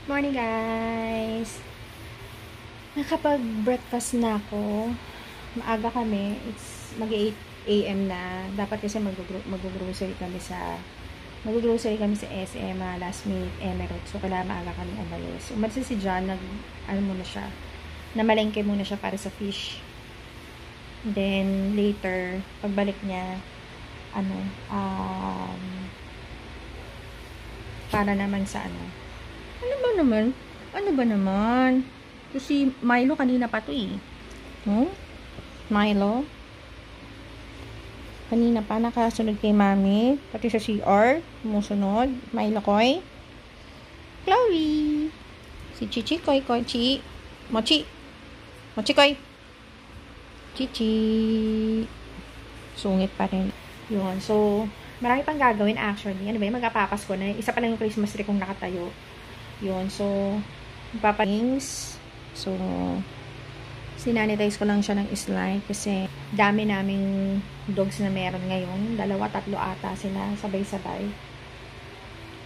Morning guys! Nakapag-breakfast na ako. Maaga kami. It's mag-8 AM na. Dapat kasi mag-grocery kami sa SM, last minute Emirates. So, kailangan maaga kami umalis. Umalis si John, namalengke muna siya para sa fish. Then, later, pagbalik niya, para naman sa Ano ba naman? Ito si Milo kanina pa to eh. Milo. Kanina pa nakasunod kay Mami. Pati sa CR. Sumusunod. Milo Koy. Chloe. Si Chichi Koy Koy. Mochi Koy. Chichi. Sungit pa rin. Yun. So, marami pang gagawin actually. Magpapasko na. Isa pa lang yung Christmas tree kong nakatayo. Yun. So, magpapalings. So, sinanitize ko lang siya ng slide kasi dami naming dogs na meron ngayon. 2-3 ata sila. Sabay-sabay.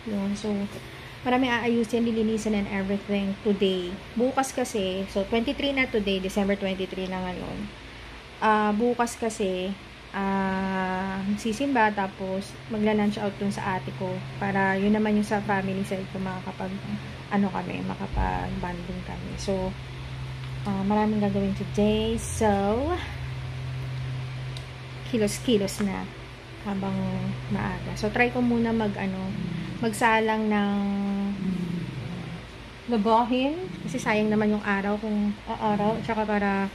Yun. So, maraming aayusin, lilinisin and everything today. Bukas kasi, so 23 na today, December 23 na ngayon. Bukas kasi, magsisimba tapos magla-lunch out dun sa ate ko para yun naman yung sa family side ko makapag-banding kami. So, maraming gagawin today. So, kilos-kilos na habang maaga. So, try ko muna magsalang ng labahin kasi sayang naman yung araw kung araw tsaka para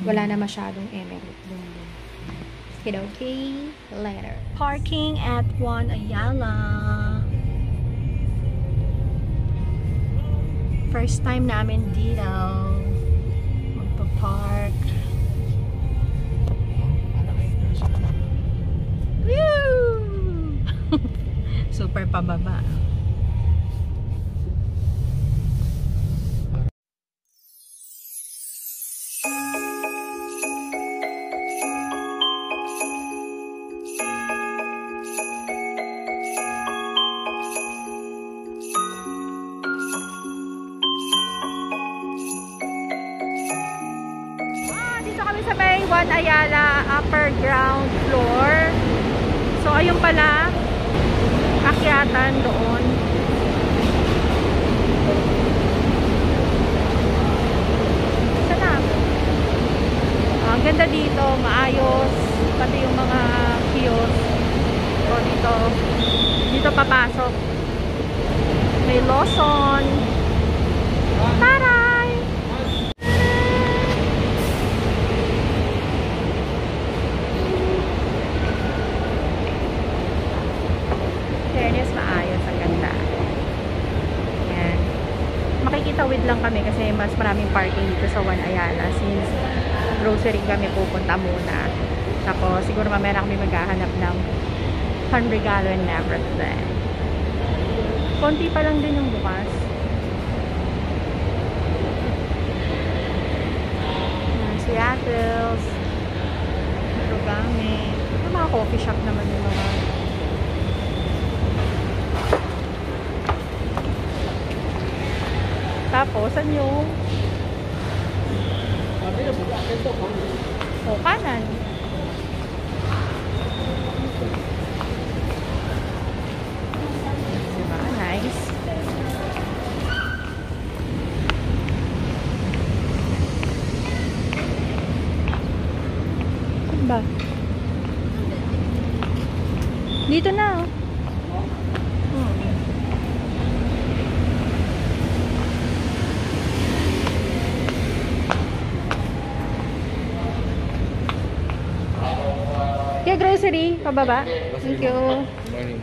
wala na masyadong emerald dun. Okay, later. Parking at One Ayala. First time namin dito magpa-park. Woo! Super pababa. Sa may One Ayala upper ground floor. So ayun pala akyatan doon. Sana ang ganda dito, maayos pati yung mga kiosk. So dito papasok. May Lawson. Taray! Maayos, ang ganda. Ayan. Makikitawid lang kami kasi mas maraming parking dito sa One Ayala since grocery kami pupunta muna. Tapos siguro mamaya na kami maghahanap ng 100 gallon na everything. Konti pa lang din yung bukas. Seattle's Rugame. Mga coffee shop naman yung mga tapos, saan yung kanan. Diba? Nice. Diba? Dito na, oh. Yeah, grocery, pababa. Thank you. Morning.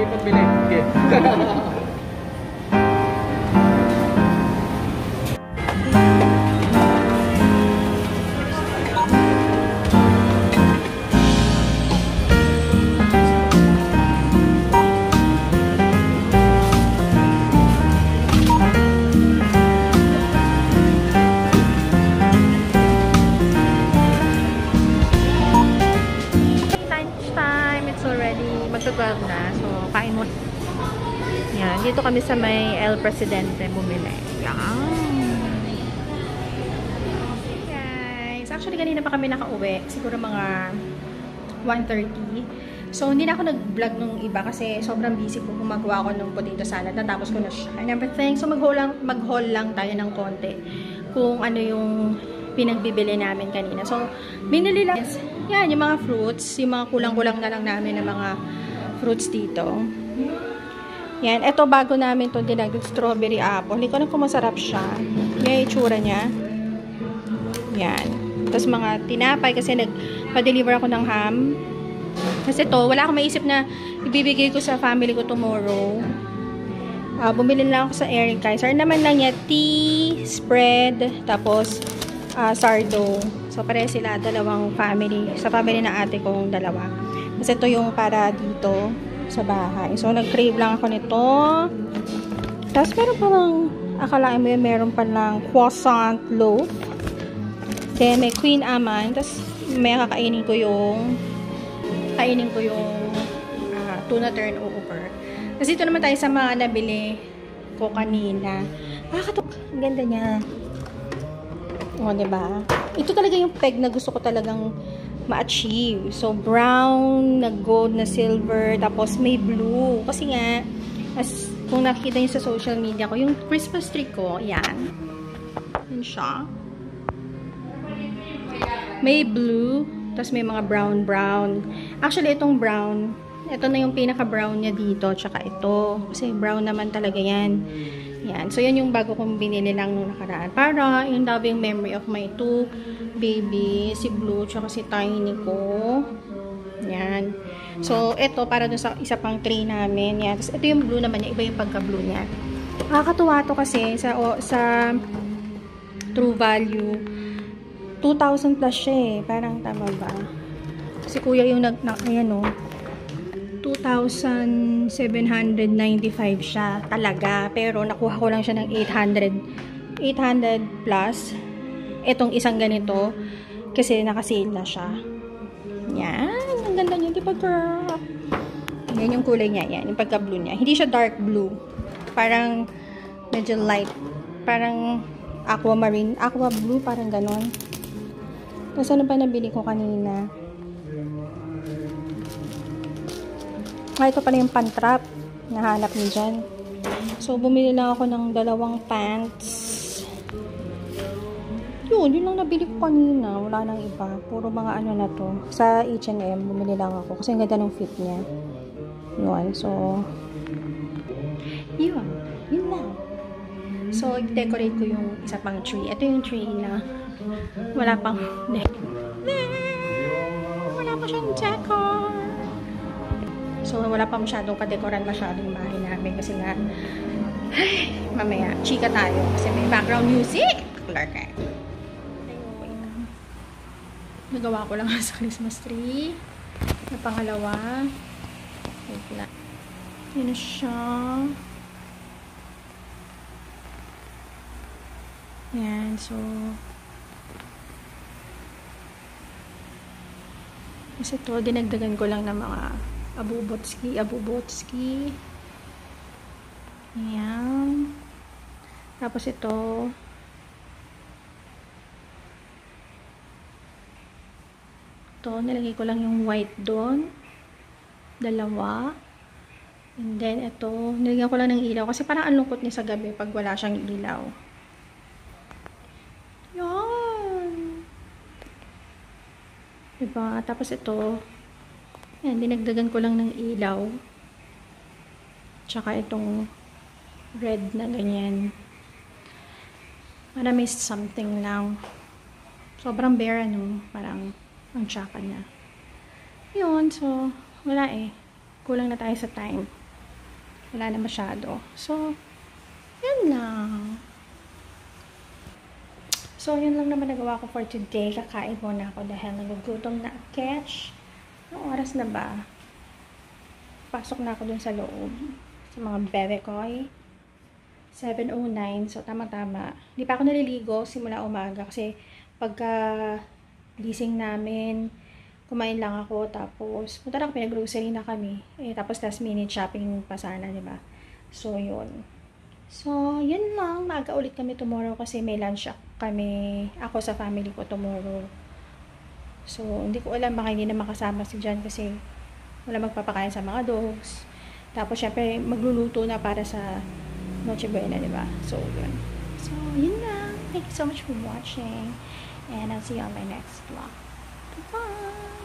Pabili. Okay. Yan. Dito kami sa may El Presidente bumili. Yan. Guys, actually kanina pa kami nakauwi. Siguro mga 1:30. So, hindi na ako nag-vlog nung iba kasi sobrang busy ko. Gumagawa ako ng potato salad. Natapos ko na siya and everything. So, mag-haul lang tayo ng konti kung ano yung pinagbibili namin kanina. So, binili lang. Yan, yung mga fruits. Yung mga kulang-kulang na lang namin ng mga fruits dito. Yan. Ito, bago namin ito dinagdag strawberry apple. Hindi ko alam kung masarap siya. Yan yung itsura niya. Yan. Tapos mga tinapay kasi nagpa-deliver ako ng ham. Kasi to, wala akong maisip na ibibigay ko sa family ko tomorrow. Bumili lang ako sa Erin Kaiser. Naman lang niya, tea, spread, tapos sardo. So, pareha sila, dalawang family. Sa family na ate kong dalawa. Kasi ito yung para dito sa bahay. So, nag-crave lang ako nito. Tapos, meron pa lang, akalain mo yun, meron pa lang croissant loaf. Then, may queen almond. Tapos, may kakainin ko yung tuna turnover. Kasi ito naman tayo sa mga nabili ko kanina. Ang ganda niya. O, diba? Ito talaga yung peg na gusto ko talagang ma-achieve. So, brown, na gold, na silver, tapos may blue. Kasi nga, as kung nakikita niyo sa social media ko, yung Christmas tree ko, yan. Yan siya. May blue, tapos may mga brown. Actually, itong brown, ito na yung pinaka-brown niya dito, tsaka ito. Kasi brown naman talaga yan. Yan. So, yan yung bago kong binili lang nung nakaraan. Para, yung daw yung memory of my two baby, si Blue, tsaka si Tiny ko. Yan. So, ito, para dun sa isa pang tray namin. Yan. Tapos, ito yung blue naman niya. Iba yung pagka-blue niya. Nakakatuwa to kasi sa True Value. 2,000 plus siya eh. Parang tama ba? Si kuya yung ayan o. 2,795 siya talaga. Pero nakuha ko lang siya ng 800 plus. Itong isang ganito. Kasi nakasale na siya. Yan. Ang ganda niya. Diba girl? Yan yung kulay niya. Yan. Yung pagka-blue niya. Hindi siya dark blue. Parang medyo light. Parang aquamarine. Aqua blue. Parang ganon. Tapos ano pa nabili ko kanina? Ito pala yung pantrap. Nahanap niyo dyan. So, bumili lang ako ng dalawang pants. Yun lang nabili ko kanina. Wala nang iba. Puro mga ano na to. Sa H&M, bumili lang ako. Kasi ang ganda ng fit niya. Yun. So, yun lang. So, i-decorate ko yung isa pang tree. Ito yung tree na wala pang wala pa siyang decor. So, wala pa masyadong kadekoran masyadong bahay namin. Kasi nga, mamaya, chika tayo. Kasi may background music. Clark eh. Nagawa ko lang sa Christmas tree. Na pangalawa. Wait lang. Yun na siya. Yan. So, kasi ito, dinagdagan ko lang ng mga abubotski. Ayan. Tapos ito, nilagay ko lang yung white doon. Dalawa. And then, ito, nilagyan ko lang ng ilaw. Kasi parang ang lungkot niya sa gabi pag wala siyang ilaw. Yan. Diba? Tapos ito, yan, dinagdagan ko lang ng ilaw. Tsaka itong red na ganyan. Para may something lang. Sobrang bare, ano? Parang ang tsaka niya. Yun, so, wala eh. Kulang na tayo sa time. Wala na masyado. So, yun lang. So, yun lang naman nagawa ko for today. Kakain muna ako dahil nagugutom na catch. Anong oras na ba? Pasok na ako dun sa loob. Sa mga bebe ko. 7:09. So, tama-tama. Hindi pa ako naliligo simula umaga. Kasi, pagka gising namin, kumain lang ako. Tapos, punta lang, pinag-grocery na kami. Tapos, last minute shopping pa sana, diba? So, yun. So, yun lang. Maaga ulit kami tomorrow kasi may lunch ako sa family ko tomorrow. So, hindi ko alam baka hindi na makasama si Jan kasi wala magpapakain sa mga dogs. Tapos, syempre, magluluto na para sa Noche Buena, diba? So, yun. So, yun lang. Thank you so much for watching. And I'll see you on my next vlog. Bye!